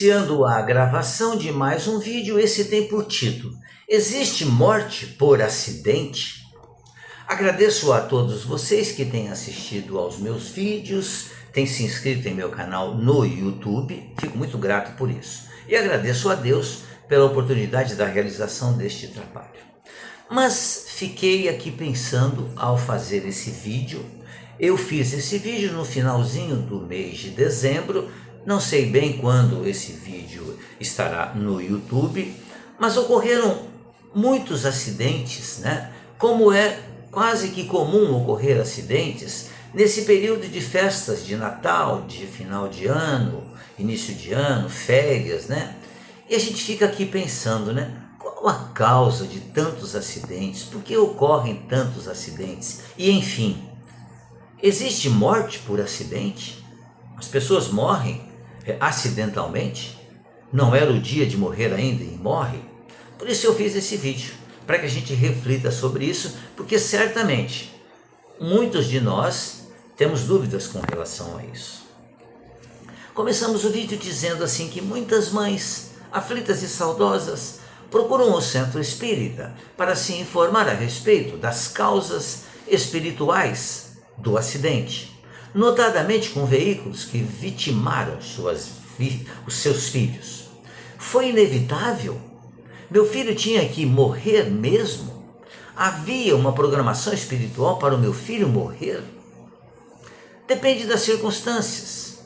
Iniciando a gravação de mais um vídeo, esse tem por título: Existe morte por acidente? Agradeço a todos vocês que têm assistido aos meus vídeos, têm se inscrito em meu canal no YouTube, fico muito grato por isso. E agradeço a Deus pela oportunidade da realização deste trabalho. Mas fiquei aqui pensando ao fazer esse vídeo. Eu fiz esse vídeo no finalzinho do mês de dezembro. Não sei bem quando esse vídeo estará no YouTube, mas ocorreram muitos acidentes, né? Como é quase que comum ocorrer acidentes nesse período de festas de Natal, de final de ano, início de ano, férias, né? E a gente fica aqui pensando, né? Qual a causa de tantos acidentes? Por que ocorrem tantos acidentes? E enfim, existe morte por acidente? As pessoas morrem acidentalmente? Não era o dia de morrer ainda e morre? Por isso eu fiz esse vídeo, para que a gente reflita sobre isso, porque certamente muitos de nós temos dúvidas com relação a isso. Começamos o vídeo dizendo assim que muitas mães, aflitas e saudosas, procuram o centro espírita para se informar a respeito das causas espirituais do acidente, notadamente com veículos que vitimaram os seus filhos. Foi inevitável? Meu filho tinha que morrer mesmo? Havia uma programação espiritual para o meu filho morrer? Depende das circunstâncias,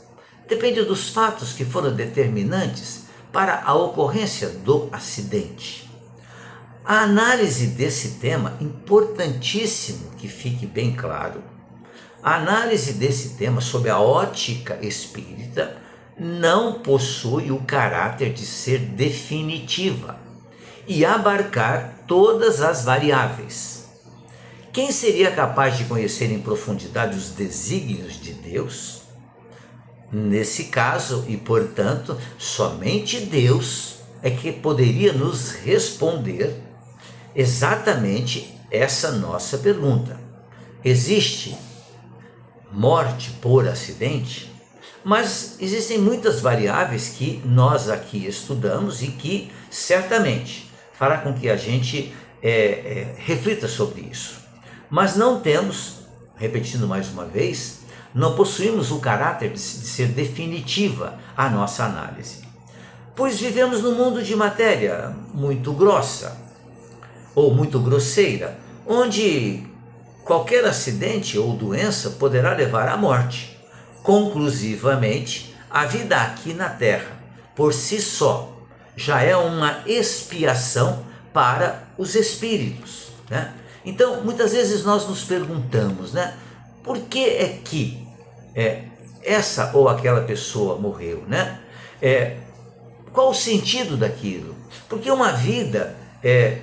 depende dos fatos que foram determinantes para a ocorrência do acidente. A análise desse tema, importantíssimo que fique bem claro, a análise desse tema sob a ótica espírita não possui o caráter de ser definitiva e abarcar todas as variáveis. Quem seria capaz de conhecer em profundidade os desígnios de Deus? Nesse caso, e portanto, somente Deus é que poderia nos responder exatamente essa nossa pergunta. Existe morte por acidente? Mas existem muitas variáveis que nós aqui estudamos e que certamente fará com que a gente reflita sobre isso. Mas não temos, repetindo mais uma vez, não possuímos o caráter de ser definitiva a nossa análise. Pois vivemos num mundo de matéria muito grossa ou muito grosseira, onde qualquer acidente ou doença poderá levar à morte. Conclusivamente, a vida aqui na Terra, por si só, já é uma expiação para os espíritos, né? Então, muitas vezes nós nos perguntamos, né? Por que é que essa ou aquela pessoa morreu, né? Qual o sentido daquilo? Porque uma vida é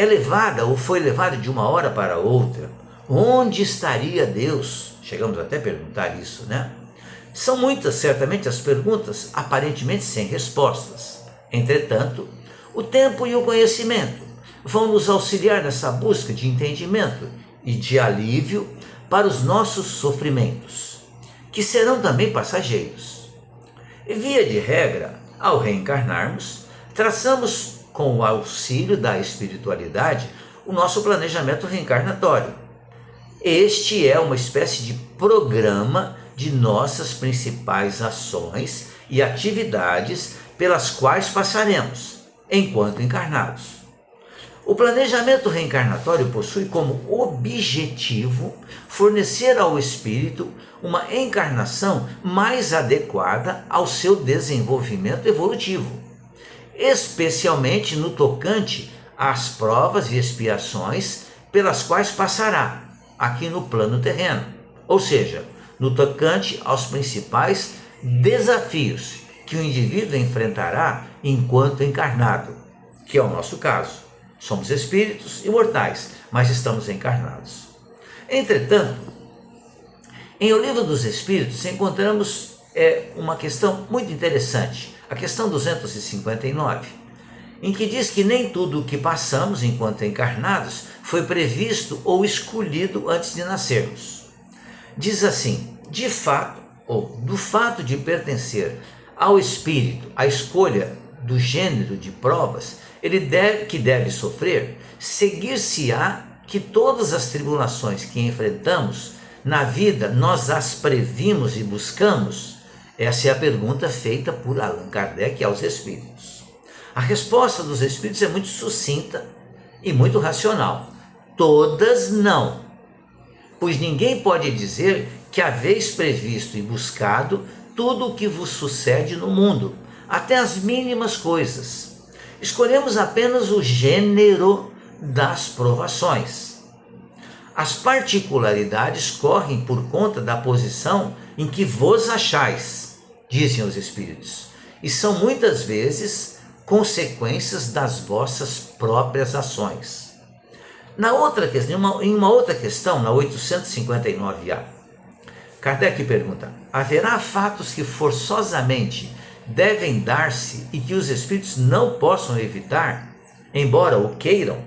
levada ou foi levada de uma hora para outra. Onde estaria Deus? Chegamos até a perguntar isso, né? São muitas, certamente, as perguntas aparentemente sem respostas. Entretanto, o tempo e o conhecimento vão nos auxiliar nessa busca de entendimento e de alívio para os nossos sofrimentos, que serão também passageiros. Via de regra, ao reencarnarmos, traçamos com o auxílio da espiritualidade o nosso planejamento reencarnatório. Este é uma espécie de programa de nossas principais ações e atividades pelas quais passaremos enquanto encarnados. O planejamento reencarnatório possui como objetivo fornecer ao espírito uma encarnação mais adequada ao seu desenvolvimento evolutivo, especialmente no tocante às provas e expiações pelas quais passará aqui no plano terreno, ou seja, no tocante aos principais desafios que o indivíduo enfrentará enquanto encarnado, que é o nosso caso. Somos espíritos imortais, mas estamos encarnados. Entretanto, em O Livro dos Espíritos encontramos uma questão muito interessante, a questão 259, em que diz que nem tudo o que passamos enquanto encarnados foi previsto ou escolhido antes de nascermos. Diz assim: de fato, ou do fato de pertencer ao espírito a escolha do gênero de provas que deve sofrer, seguir-se-á que todas as tribulações que enfrentamos na vida nós as previmos e buscamos? Essa é a pergunta feita por Allan Kardec aos espíritos. A resposta dos espíritos é muito sucinta e muito racional. Todas não, pois ninguém pode dizer que haveis previsto e buscado tudo o que vos sucede no mundo, até as mínimas coisas. Escolhemos apenas o gênero das provações. As particularidades correm por conta da posição em que vos achais, dizem os espíritos, e são muitas vezes consequências das vossas próprias ações. Em uma outra questão, na 859A, Kardec pergunta: haverá fatos que forçosamente devem dar-se e que os espíritos não possam evitar, embora o queiram?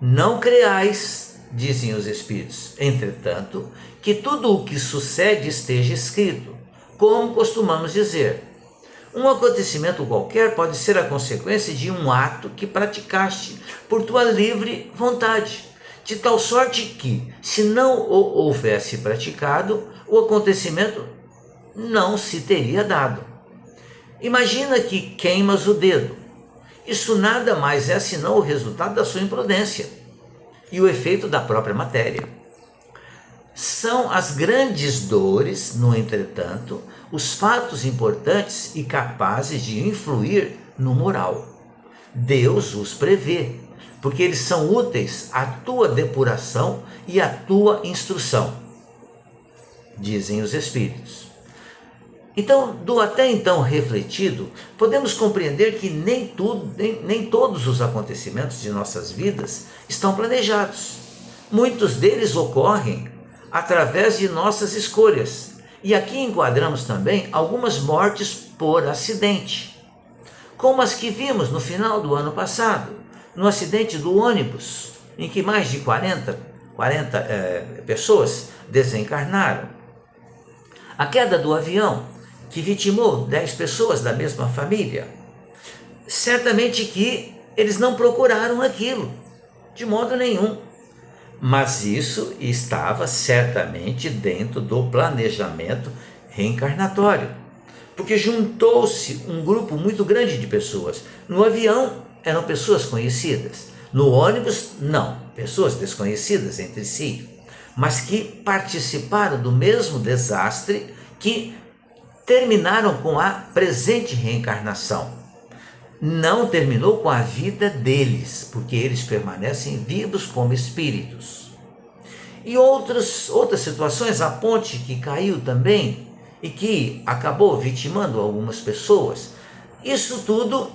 Não creais, dizem os espíritos, entretanto, que tudo o que sucede esteja escrito, como costumamos dizer. Um acontecimento qualquer pode ser a consequência de um ato que praticaste por tua livre vontade, de tal sorte que, se não o houvesse praticado, o acontecimento não se teria dado. Imagina que queimas o dedo. Isso nada mais é senão o resultado da sua imprudência e o efeito da própria matéria. São as grandes dores, no entretanto, os fatos importantes e capazes de influir no moral. Deus os prevê, porque eles são úteis à tua depuração e à tua instrução, dizem os espíritos. Então, do até então refletido, podemos compreender que nem todos os acontecimentos de nossas vidas estão planejados. Muitos deles ocorrem através de nossas escolhas. E aqui enquadramos também algumas mortes por acidente, como as que vimos no final do ano passado, no acidente do ônibus, em que mais de 40 pessoas desencarnaram. A queda do avião, que vitimou 10 pessoas da mesma família. Certamente que eles não procuraram aquilo, de modo nenhum. Mas isso estava certamente dentro do planejamento reencarnatório, porque juntou-se um grupo muito grande de pessoas. No avião eram pessoas conhecidas, no ônibus não, pessoas desconhecidas entre si, mas que participaram do mesmo desastre, que terminaram com a presente reencarnação. Não terminou com a vida deles, porque eles permanecem vivos como espíritos. E outras situações, a ponte que caiu também e que acabou vitimando algumas pessoas, isso tudo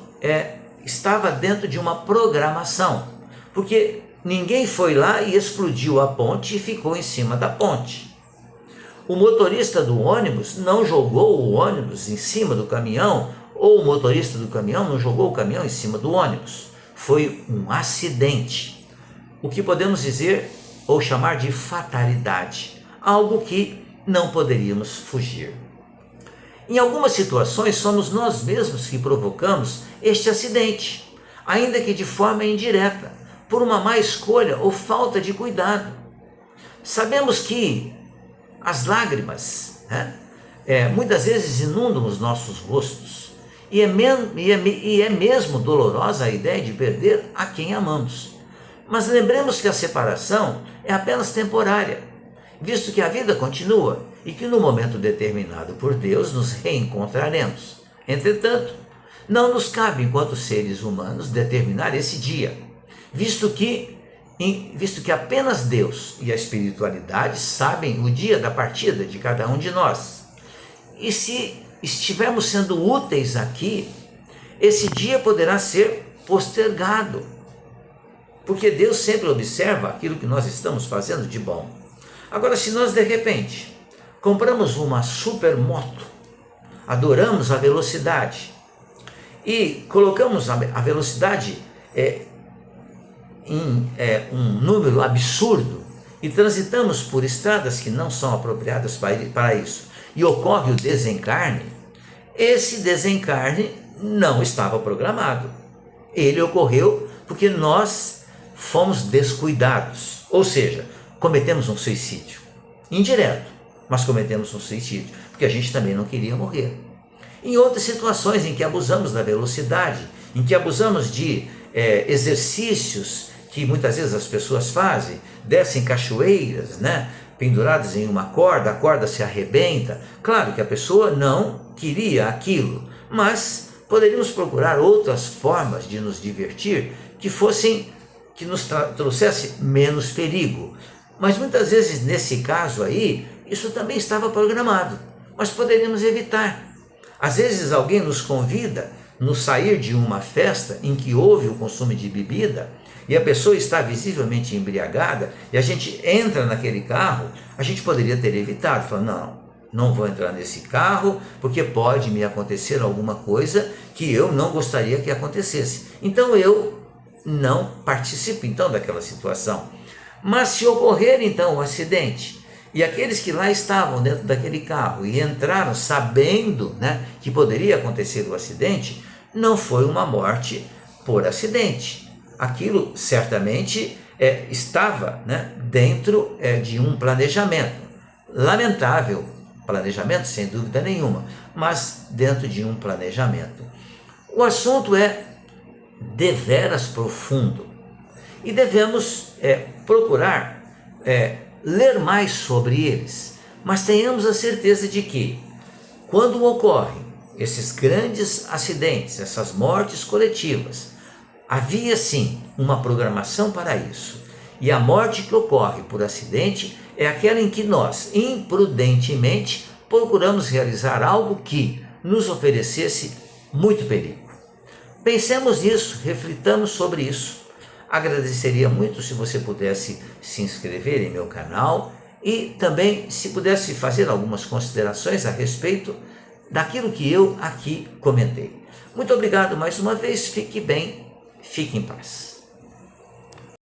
estava dentro de uma programação, porque ninguém foi lá e explodiu a ponte e ficou em cima da ponte. O motorista do ônibus não jogou o ônibus em cima do caminhão, ou o motorista do caminhão não jogou o caminhão em cima do ônibus. Foi um acidente, o que podemos dizer ou chamar de fatalidade, algo que não poderíamos fugir. Em algumas situações, somos nós mesmos que provocamos este acidente, ainda que de forma indireta, por uma má escolha ou falta de cuidado. Sabemos que as lágrimas muitas vezes inundam os nossos rostos, e é mesmo dolorosa a ideia de perder a quem amamos. Mas lembremos que a separação é apenas temporária, visto que a vida continua e que no momento determinado por Deus nos reencontraremos. Entretanto, não nos cabe, enquanto seres humanos, determinar esse dia, visto que apenas Deus e a espiritualidade sabem o dia da partida de cada um de nós. E se estivermos sendo úteis aqui, esse dia poderá ser postergado, porque Deus sempre observa aquilo que nós estamos fazendo de bom. Agora, se nós de repente compramos uma supermoto, adoramos a velocidade e colocamos a velocidade em um número absurdo e transitamos por estradas que não são apropriadas para isso, e ocorre o desencarne, esse desencarne não estava programado. Ele ocorreu porque nós fomos descuidados, ou seja, cometemos um suicídio indireto, mas cometemos um suicídio porque a gente também não queria morrer. Em outras situações em que abusamos da velocidade, em que abusamos de exercícios que muitas vezes as pessoas fazem, descem cachoeiras, né, penduradas em uma corda, a corda se arrebenta. Claro que a pessoa não queria aquilo, mas poderíamos procurar outras formas de nos divertir que nos trouxesse menos perigo. Mas muitas vezes nesse caso aí, isso também estava programado, mas poderíamos evitar. Às vezes alguém nos convida no sair de uma festa em que houve o consumo de bebida e a pessoa está visivelmente embriagada e a gente entra naquele carro, a gente poderia ter evitado, falando, não vou entrar nesse carro porque pode me acontecer alguma coisa que eu não gostaria que acontecesse. Então eu não participo então daquela situação. Mas se ocorrer então um acidente, e aqueles que lá estavam dentro daquele carro e entraram sabendo, né, que poderia acontecer o acidente, não foi uma morte por acidente. Aquilo certamente estava, né, dentro de um planejamento. Lamentável planejamento, sem dúvida nenhuma, mas dentro de um planejamento. O assunto é deveras profundo e devemos procurar ler mais sobre eles, mas tenhamos a certeza de que, quando ocorrem esses grandes acidentes, essas mortes coletivas, havia sim uma programação para isso. E a morte que ocorre por acidente é aquela em que nós, imprudentemente, procuramos realizar algo que nos oferecesse muito perigo. Pensemos nisso, reflitamos sobre isso. Agradeceria muito se você pudesse se inscrever em meu canal e também se pudesse fazer algumas considerações a respeito daquilo que eu aqui comentei. Muito obrigado mais uma vez, fique bem, fique em paz.